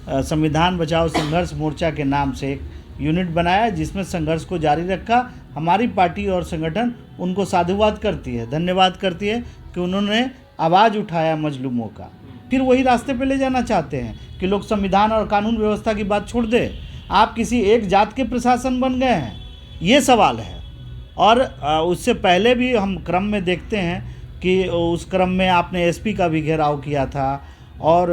संविधान बचाओ संघर्ष मोर्चा के नाम से एक यूनिट बनाया, जिसमें संघर्ष को जारी रखा। हमारी पार्टी और संगठन उनको साधुवाद करती है, धन्यवाद करती है कि उन्होंने आवाज़ उठाया मजलूमों का। फिर वही रास्ते पे ले जाना चाहते हैं कि लोग संविधान और कानून व्यवस्था की बात छोड़ दे। आप किसी एक जात के प्रशासन बन गए हैं, ये सवाल है। और उससे पहले भी हम क्रम में देखते हैं कि उस क्रम में आपने एसपी का भी घेराव किया था और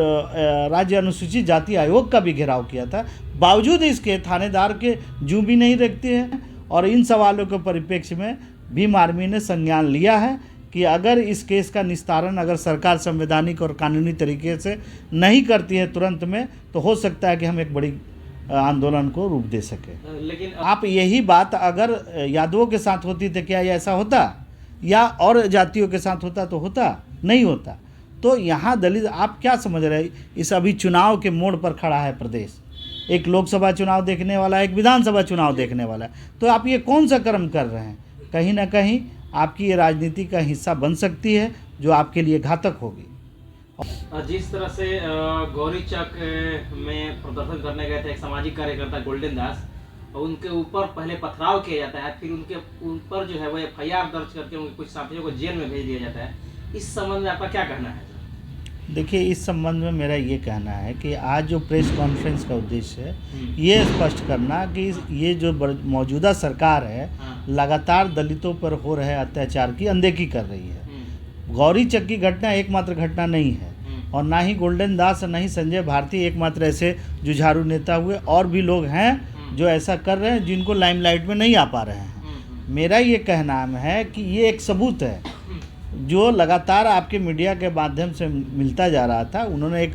राज्य अनुसूचित जाति आयोग का भी घेराव किया था। बावजूद इसके थानेदार के जू भी नहीं रखते हैं। और इन सवालों के परिप्रेक्ष्य में भीम आर्मी ने संज्ञान लिया है कि अगर इस केस का निस्तारण अगर सरकार संवैधानिक और कानूनी तरीके से नहीं करती है तुरंत में, तो हो सकता है कि हम एक बड़ी आंदोलन को रूप दे सके। लेकिन आप यही बात अगर यादवों के साथ होती तो क्या ये ऐसा होता, या और जातियों के साथ होता तो होता नहीं होता। तो यहाँ दलित, आप क्या समझ रहे हैं, इस अभी चुनाव के मोड़ पर खड़ा है प्रदेश। एक लोकसभा चुनाव देखने वाला है, एक विधानसभा चुनाव देखने वाला है। तो आप ये कौन सा कर्म कर रहे हैं? कहीं ना कहीं आपकी ये राजनीति का हिस्सा बन सकती है जो आपके लिए घातक होगी। जिस तरह से गौरीचक में प्रदर्शन करने गए थे एक सामाजिक कार्यकर्ता गोल्डन दास, उनके ऊपर पहले पथराव किया जाता है, फिर उनके ऊपर जो है वो एफआईआर दर्ज करके उनके कुछ साथियों को जेल में भेज दिया जाता है। इस संबंध में आपका क्या कहना है? देखिए, इस संबंध में मेरा ये कहना है कि आज जो प्रेस कॉन्फ्रेंस का उद्देश्य है ये स्पष्ट करना कि ये जो मौजूदा सरकार है लगातार दलितों पर हो रहे अत्याचार की अनदेखी कर रही है। गौरीचक की घटना एकमात्र घटना नहीं है, और ना ही गोल्डन दास ना ही संजय भारती एकमात्र ऐसे जुझारू नेता हुए, और भी लोग हैं जो ऐसा कर रहे हैं जिनको लाइमलाइट में नहीं आ पा रहे हैं। मेरा ये कहना है कि ये एक सबूत है जो लगातार आपके मीडिया के माध्यम से मिलता जा रहा था। उन्होंने एक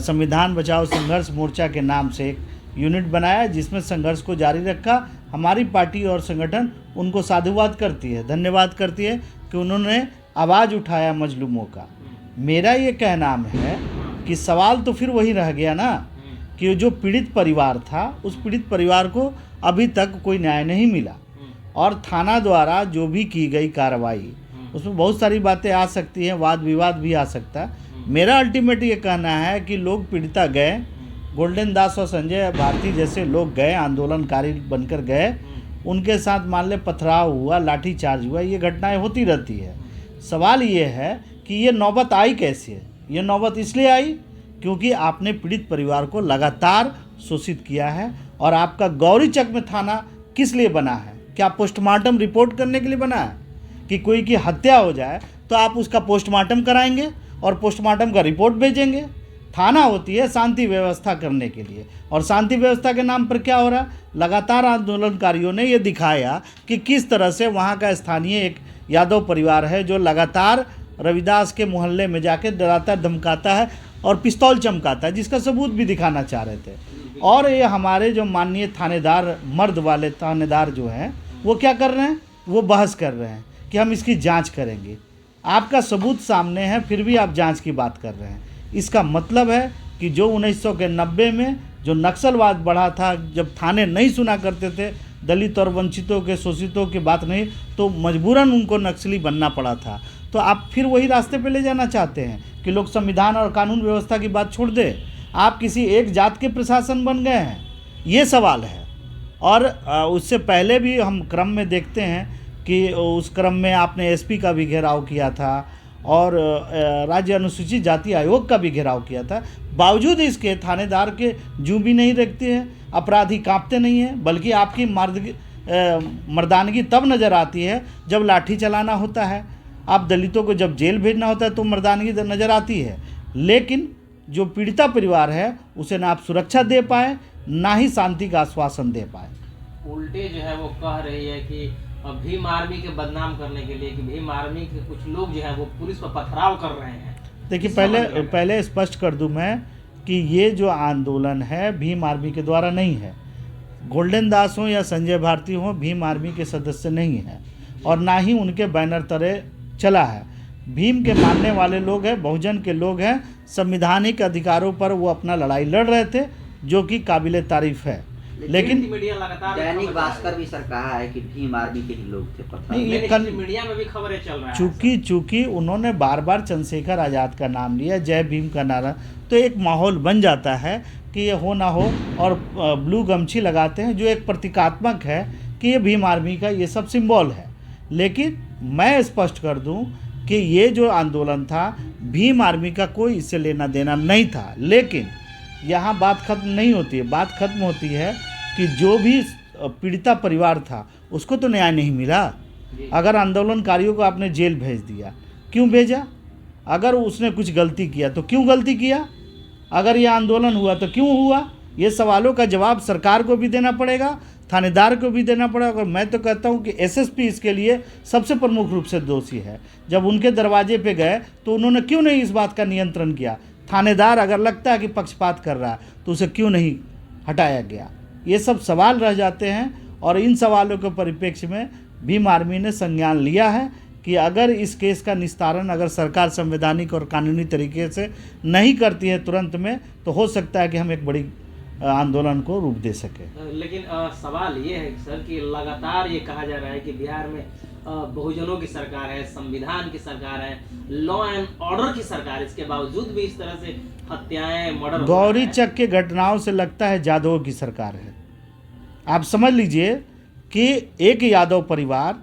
संविधान बचाओ संघर्ष मोर्चा के नाम से एक यूनिट बनाया, जिसमें संघर्ष को जारी रखा। हमारी पार्टी और संगठन उनको साधुवाद करती है, धन्यवाद करती है कि उन्होंने आवाज़ उठाया मजलूमों का। मेरा ये कहना है कि सवाल तो फिर वही रह गया ना कि जो पीड़ित परिवार था, उस पीड़ित परिवार को अभी तक कोई न्याय नहीं मिला, और थाना द्वारा जो भी की गई कार्रवाई उसमें बहुत सारी बातें आ सकती हैं, वाद विवाद भी आ सकता है। मेरा अल्टीमेट ये कहना है कि लोग पीड़िता गए, गोल्डन दास और संजय भारती जैसे लोग गए, आंदोलनकारी बनकर गए, उनके साथ मान ले पथराव हुआ, लाठी चार्ज हुआ, ये घटनाएं होती रहती है। सवाल ये है कि ये नौबत आई कैसे है? ये नौबत इसलिए आई क्योंकि आपने पीड़ित परिवार को लगातार शोषित किया है। और आपका गौरीचक में थाना किस लिए बना है? क्या पोस्टमार्टम रिपोर्ट करने के लिए बना है कि कोई की हत्या हो जाए तो आप उसका पोस्टमार्टम कराएंगे और पोस्टमार्टम का रिपोर्ट भेजेंगे? थाना होती है शांति व्यवस्था करने के लिए, और शांति व्यवस्था के नाम पर क्या हो रहा है? लगातार आंदोलनकारियों ने ये दिखाया कि किस तरह से वहाँ का स्थानीय एक यादव परिवार है जो लगातार रविदास के मोहल्ले में जाके डराता धमकाता है और पिस्तौल चमकाता है, जिसका सबूत भी दिखाना चाह रहे थे। और ये हमारे जो माननीय थानेदार, मर्द वाले थानेदार जो हैं, वो क्या कर रहे हैं? वो बहस कर रहे हैं कि हम इसकी जांच करेंगे। आपका सबूत सामने है, फिर भी आप जांच की बात कर रहे हैं। इसका मतलब है कि जो 1990 में जो नक्सलवाद बढ़ा था, जब थाने नहीं सुना करते थे दलित और वंचितों के, शोषितों की बात नहीं, तो मजबूरन उनको नक्सली बनना पड़ा था। तो आप फिर वही रास्ते पे ले जाना चाहते हैं कि लोग संविधान और कानून व्यवस्था की बात छोड़ दे। आप किसी एक जात के प्रशासन बन गए हैं, ये सवाल है। और उससे पहले भी हम क्रम में देखते हैं कि उस क्रम में आपने एसपी का भी घेराव किया था और राज्य अनुसूचित जाति आयोग का भी घेराव किया था। बावजूद इसके थानेदार के जू भी नहीं रखते हैं, अपराधी कांपते नहीं हैं, बल्कि आपकी मर्दानगी तब नज़र आती है जब लाठी चलाना होता है। आप दलितों को जब जेल भेजना होता है तो मर्दानगी नज़र आती है, लेकिन जो पीड़िता परिवार है उसे ना आप सुरक्षा दे पाए, ना ही शांति का आश्वासन दे पाए। उल्टे जो है वो कह रही है कि भीम आर्मी के बदनाम करने के लिए कि भीम आर्मी के कुछ लोग जो है वो पुलिस पर पथराव कर रहे हैं। देखिए, पहले स्पष्ट कर दूं मैं कि ये जो आंदोलन है भीम आर्मी के द्वारा नहीं है। गोल्डन दास हो या संजय भारती हो, भीम आर्मी के सदस्य नहीं हैं, और ना ही उनके बैनर तले चला है। भीम के मानने वाले लोग हैं, बहुजन के लोग हैं, संवैधानिक अधिकारों पर वो अपना लड़ाई लड़ रहे थे, जो कि काबिले तारीफ़ है। लेकिन मीडिया लगातार दैनिक भास्कर भी सर कहा है कि भीम आर्मी के ही लोग थे पत्थर। नहीं, ये कल मीडिया में भी खबरें चल रहा है। चूंकि उन्होंने बार बार चंद्रशेखर आज़ाद का नाम लिया, जय भीम का नारा, तो एक माहौल बन जाता है कि ये हो ना हो, और ब्लू गमछी लगाते हैं जो एक प्रतीकात्मक है कि ये भीम आर्मी का ये सब सिंबल है। लेकिन मैं स्पष्ट कर दूं कि ये जो आंदोलन था भीम आर्मी का कोई इससे लेना देना नहीं था। लेकिन यहाँ बात खत्म नहीं होती है, बात खत्म होती है कि जो भी पीड़िता परिवार था उसको तो न्याय नहीं मिला। अगर आंदोलनकारियों को आपने जेल भेज दिया, क्यों भेजा? अगर उसने कुछ गलती किया तो क्यों गलती किया? अगर यह आंदोलन हुआ तो क्यों हुआ? ये सवालों का जवाब सरकार को भी देना पड़ेगा, थानेदार को भी देना पड़ेगा। और मैं तो कहता हूँ कि एसएसपी इसके लिए सबसे प्रमुख रूप से दोषी है। जब उनके दरवाजे पे गए तो उन्होंने क्यों नहीं इस बात का नियंत्रण किया? थानेदार अगर लगता है कि पक्षपात कर रहा है तो उसे क्यों नहीं हटाया गया? ये सब सवाल रह जाते हैं, और इन सवालों के परिप्रेक्ष्य में भीम आर्मी ने संज्ञान लिया है कि अगर इस केस का निस्तारण अगर सरकार संवैधानिक और कानूनी तरीके से नहीं करती है तुरंत में, तो हो सकता है कि हम एक बड़ी आंदोलन को रूप दे सके। लेकिन सवाल ये है सर कि लगातार ये कहा जा रहा है कि बिहार में बहुजनों की सरकार है, संविधान की सरकार है, लॉ एंड ऑर्डर की सरकार, इसके बावजूद भी इस तरह से हत्याएं, मर्डर। गौरी चक के घटनाओं से लगता है यादवों की सरकार है। आप समझ लीजिए कि एक यादव परिवार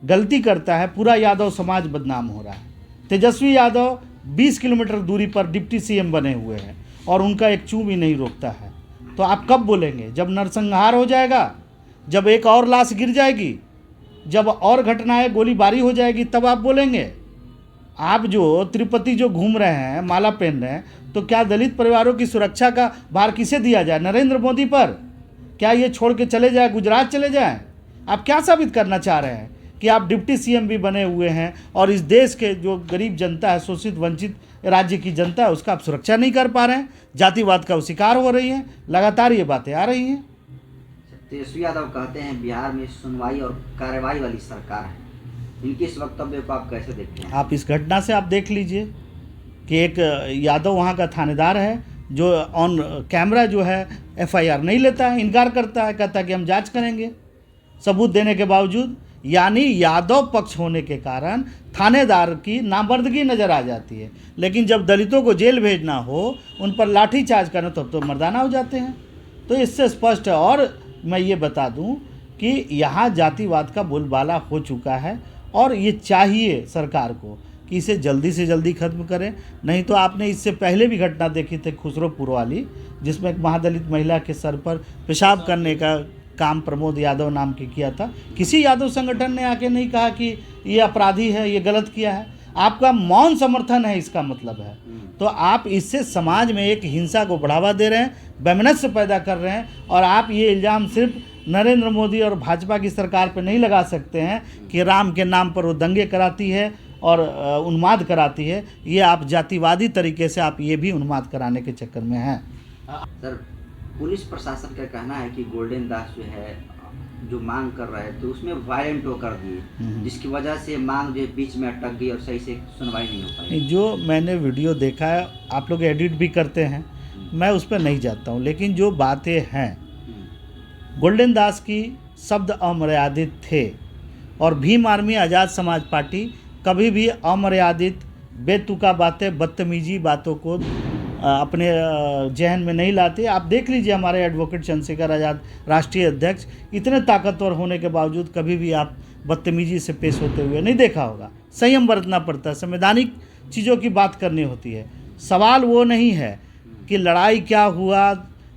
गलती करता है, पूरा यादव समाज बदनाम हो रहा है। तेजस्वी यादव 20 किलोमीटर दूरी पर डिप्टी सीएम बने हुए हैं और उनका एक चूं भी नहीं रोकता है। तो आप कब बोलेंगे? जब नरसंहार हो जाएगा, जब एक और लाश गिर जाएगी, जब और घटनाएं गोलीबारी हो जाएगी, तब आप बोलेंगे। आप जो तिरुपति जो घूम रहे हैं, माला पहन रहे हैं, तो क्या दलित परिवारों की सुरक्षा का भार किसे दिया जाए? नरेंद्र मोदी पर? क्या ये छोड़ के चले जाए, गुजरात चले जाएं? आप क्या साबित करना चाह रहे हैं कि आप डिप्टी सीएम भी बने हुए हैं और इस देश के जो गरीब जनता है, शोषित वंचित राज्य की जनता है, उसका आप सुरक्षा नहीं कर पा रहे हैं, जातिवाद का शिकार हो रही हैं। लगातार ये बातें आ रही हैं। तेजस्वी यादव कहते हैं बिहार में सुनवाई और कार्रवाई वाली सरकार है। इनके इस वक्तव्य को आप कैसे देखते हैं? आप इस घटना से आप देख लीजिए कि एक यादव वहाँ का थानेदार है जो ऑन कैमरा जो है एफआईआर नहीं लेता है, इनकार करता है, कहता है कि हम जांच करेंगे सबूत देने के बावजूद। यानी यादव पक्ष होने के कारण थानेदार की नामर्दगी नज़र आ जाती है। लेकिन जब दलितों को जेल भेजना हो, उन पर लाठी चार्ज करना, तब तो मर्दाना हो जाते हैं। तो इससे स्पष्ट है। और मैं ये बता दूं कि यहाँ जातिवाद का बोलबाला हो चुका है और ये चाहिए सरकार को कि इसे जल्दी से जल्दी खत्म करें। नहीं तो आपने इससे पहले भी घटना देखी थी खुसरोपुर वाली, जिसमें एक महादलित महिला के सर पर पेशाब करने का काम प्रमोद यादव नाम के किया था। किसी यादव संगठन ने आके नहीं कहा कि ये अपराधी है, ये गलत किया है। आपका मौन समर्थन है, इसका मतलब है। तो आप इससे समाज में एक हिंसा को बढ़ावा दे रहे हैं, वैमनस्य पैदा कर रहे हैं। और आप ये इल्ज़ाम सिर्फ नरेंद्र मोदी और भाजपा की सरकार पर नहीं लगा सकते हैं कि राम के नाम पर वो दंगे कराती है और उन्माद कराती है। ये आप जातिवादी तरीके से आप ये भी उन्माद कराने के चक्कर में हैं। सर, पुलिस प्रशासन का कहना है कि गोल्डन दास जो है जो मांग कर रहे थे उसमें वायलेंट वो कर दिए, जिसकी वजह से मांग जो बीच में अटक गई और सही से सुनवाई नहीं हो पाई। जो मैंने वीडियो देखा है, आप लोग एडिट भी करते हैं, मैं उस पर नहीं जाता हूँ। लेकिन जो बातें हैं, गोल्डन दास की शब्द अमर्यादित थे और भीम आर्मी आज़ाद समाज पार्टी कभी भी अमर्यादित बेतुका बातें, बदतमीजी बातों को अपने जहन में नहीं लाते। आप देख लीजिए हमारे एडवोकेट चंद्रशेखर आज़ाद राष्ट्रीय अध्यक्ष, इतने ताकतवर होने के बावजूद कभी भी आप बदतमीजी से पेश होते हुए नहीं देखा होगा। संयम बरतना पड़ता है, संवैधानिक चीज़ों की बात करनी होती है। सवाल वो नहीं है कि लड़ाई क्या हुआ,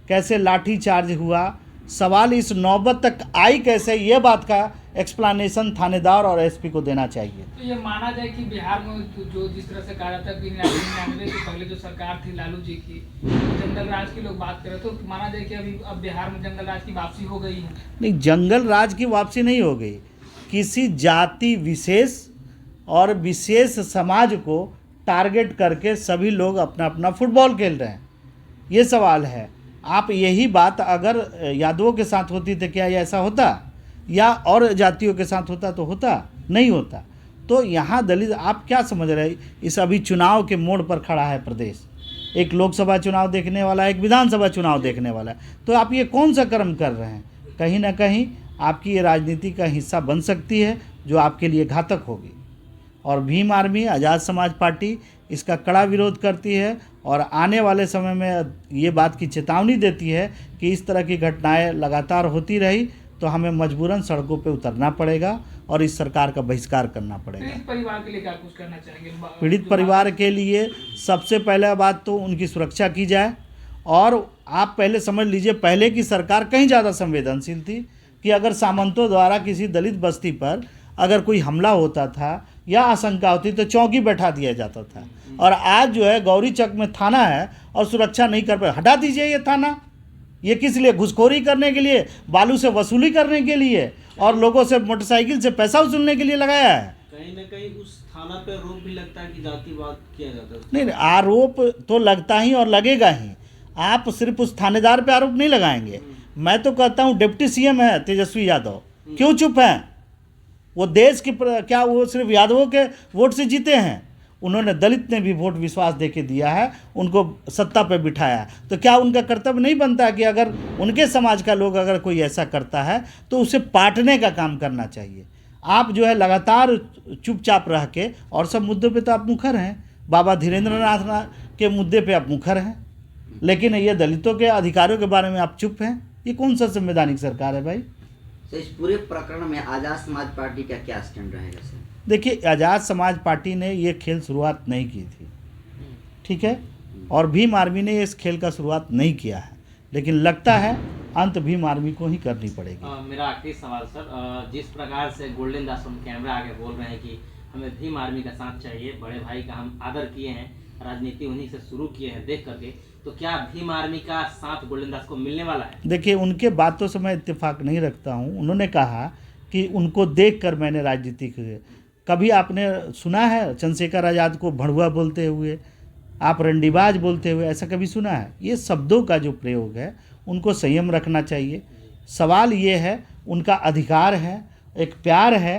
कैसे लाठी चार्ज हुआ, सवाल इस नौबत तक आई कैसे, ये बात का एक्सप्लेनेशन थानेदार और एसपी को देना चाहिए। तो ये माना जाए कि बिहार में जो जिस तरह से कहा जाता है कि 1999 से पहले जो सरकार थी लालू जी की, जंगल राज की लोग बात करें, तो माना जाए कि अभी अब बिहार में जंगल राज की वापसी हो गई है? नहीं, जंगल राज की वापसी नहीं हो गई। किसी जाति विशेष और विशेष समाज को टारगेट करके सभी लोग अपना अपना फुटबॉल खेल रहे हैं, ये सवाल है। आप यही बात अगर यादवों के साथ होती तो क्या ऐसा होता, या और जातियों के साथ होता तो होता नहीं होता। तो यहाँ दलित, आप क्या समझ रहे हैं, इस अभी चुनाव के मोड़ पर खड़ा है प्रदेश। एक लोकसभा चुनाव देखने वाला है, एक विधानसभा चुनाव देखने वाला है। तो आप ये कौन सा कर्म कर रहे हैं? कहीं ना कहीं आपकी ये राजनीति का हिस्सा बन सकती है जो आपके लिए घातक होगी। और भीम आर्मी, आज़ाद समाज पार्टी इसका कड़ा विरोध करती है और आने वाले समय में ये बात की चेतावनी देती है कि इस तरह की घटनाएं लगातार होती रही तो हमें मजबूरन सड़कों पे उतरना पड़ेगा और इस सरकार का बहिष्कार करना पड़ेगा। पीड़ित परिवार के लिए क्या कुछ करना चाहेंगे? पीड़ित परिवार के लिए सबसे पहला बात तो उनकी सुरक्षा की जाए। और आप पहले समझ लीजिए, पहले की सरकार कहीं ज़्यादा संवेदनशील थी कि अगर सामंतों द्वारा किसी दलित बस्ती पर अगर कोई हमला होता था या आशंका होती तो चौकी बैठा दिया जाता था। और आज जो है गौरी चक में थाना है और सुरक्षा नहीं कर पाए। हटा दीजिए ये थाना। ये किस लिए? घुसखोरी करने के लिए, बालू से वसूली करने के लिए और लोगों से मोटरसाइकिल से पैसा वसूलने के लिए लगाया है। कहीं ना कहीं उस थाना पे आरोप भी लगता है कि जातिवाद किया जाता है। नहीं, आरोप तो लगता ही और लगेगा ही। आप सिर्फ उस थानेदार पे आरोप नहीं लगाएंगे। मैं तो कहता हूँ डिप्टी सीएम है तेजस्वी यादव, क्यों चुप हैं? वो देश की क्या वो सिर्फ यादवों के वोट से जीते हैं? उन्होंने दलित ने भी वोट विश्वास दे के दिया है, उनको सत्ता पे बिठाया। तो क्या उनका कर्तव्य नहीं बनता कि अगर उनके समाज का लोग अगर कोई ऐसा करता है तो उसे पाटने का काम करना चाहिए? आप जो है लगातार चुपचाप रह के, और सब मुद्दों पे तो आप मुखर हैं। बाबा धीरेन्द्र नाथ के मुद्दे पे आप मुखर हैं, लेकिन ये दलितों के अधिकारों के बारे में आप चुप हैं। ये कौन सा संवैधानिक सरकार है भाई? तो इस पूरे प्रकरण में आज़ाद समाज पार्टी का क्या स्टैंड रहेगा सर? देखिए, आज़ाद समाज पार्टी ने ये खेल शुरुआत नहीं की थी, ठीक है, और भीम आर्मी ने इस खेल का शुरुआत नहीं किया है, लेकिन लगता है अंत भीम आर्मी को ही करनी पड़ेगी। मेरा आखिरी सवाल सर, जिस प्रकार से गोल्डन दास हम कैमरा आगे बोल रहे हैं कि हमें भीम आर्मी का साथ चाहिए, बड़े भाई का हम आदर किए हैं, राजनीति उन्हीं से शुरू किए हैं देख करके, तो क्या भीम आर्मी का साथ गोल्डन दास को मिलने वाला है? देखिए, उनके बातों से मैं इत्तेफाक नहीं रखता हूँ। उन्होंने कहा कि उनको देखकर मैंने राजनीति की। कभी आपने सुना है चंद्रशेखर आज़ाद को भड़ुआ बोलते हुए, आप रंडीबाज बोलते हुए? ऐसा कभी सुना है? ये शब्दों का जो प्रयोग है उनको संयम रखना चाहिए। सवाल ये है, उनका अधिकार है, एक प्यार है।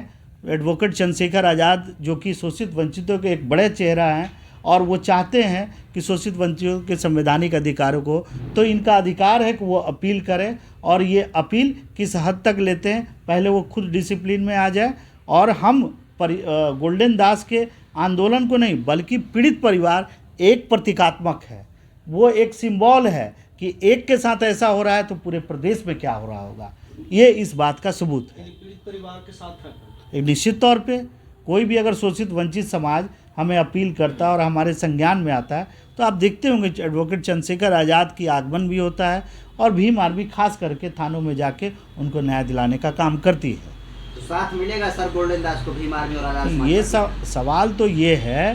एडवोकेट चंद्रशेखर आज़ाद जो कि शोषित वंचितों के एक बड़े चेहरा हैं और वो चाहते हैं कि शोषित वंचितों के संवैधानिक अधिकारों को, तो इनका अधिकार है कि वो अपील करें। और ये अपील किस हद तक लेते हैं, पहले वो खुद डिसिप्लिन में आ जाए। और हम गोल्डन दास के आंदोलन को नहीं, बल्कि पीड़ित परिवार एक प्रतीकात्मक है, वो एक सिंबल है कि एक के साथ ऐसा हो रहा है तो पूरे प्रदेश में क्या हो रहा होगा। ये इस बात का सबूत है। पीड़ित परिवार के साथ है एक निश्चित तौर पे कोई भी अगर शोषित वंचित समाज हमें अपील करता है और हमारे संज्ञान में आता है, तो आप देखते होंगे एडवोकेट चंद्रशेखर आज़ाद की आगमन भी होता है और भीम आर्मी खास करके थानों में जाके उनको न्याय दिलाने का काम करती है। तो साथ मिलेगा सर गोल्डन दास को भीम आर्मी और आज़ाद समाज ये पार्टी? सवाल तो ये है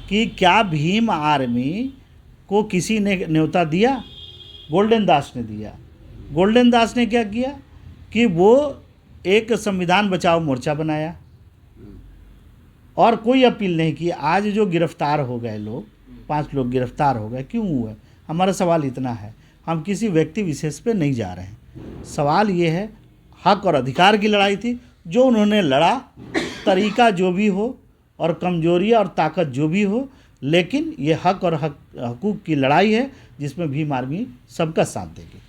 कि क्या भीम आर्मी को किसी ने न्योता दिया? गोल्डन दास ने दिया। गोल्डन दास ने क्या किया कि वो एक संविधान बचाओ मोर्चा बनाया और कोई अपील नहीं की। आज जो गिरफ्तार हो गए लोग, 5 लोग गिरफ्तार हो गए, क्यों हुए? हमारा सवाल इतना है, हम किसी व्यक्ति विशेष पे नहीं जा रहे हैं। सवाल ये है, हक और अधिकार की लड़ाई थी, जो उन्होंने लड़ा, तरीका जो भी हो और कमजोरी और ताकत जो भी हो, लेकिन ये हक और हकूक़ की लड़ाई है जिसमें भीम आर्मी सबका साथ देगी।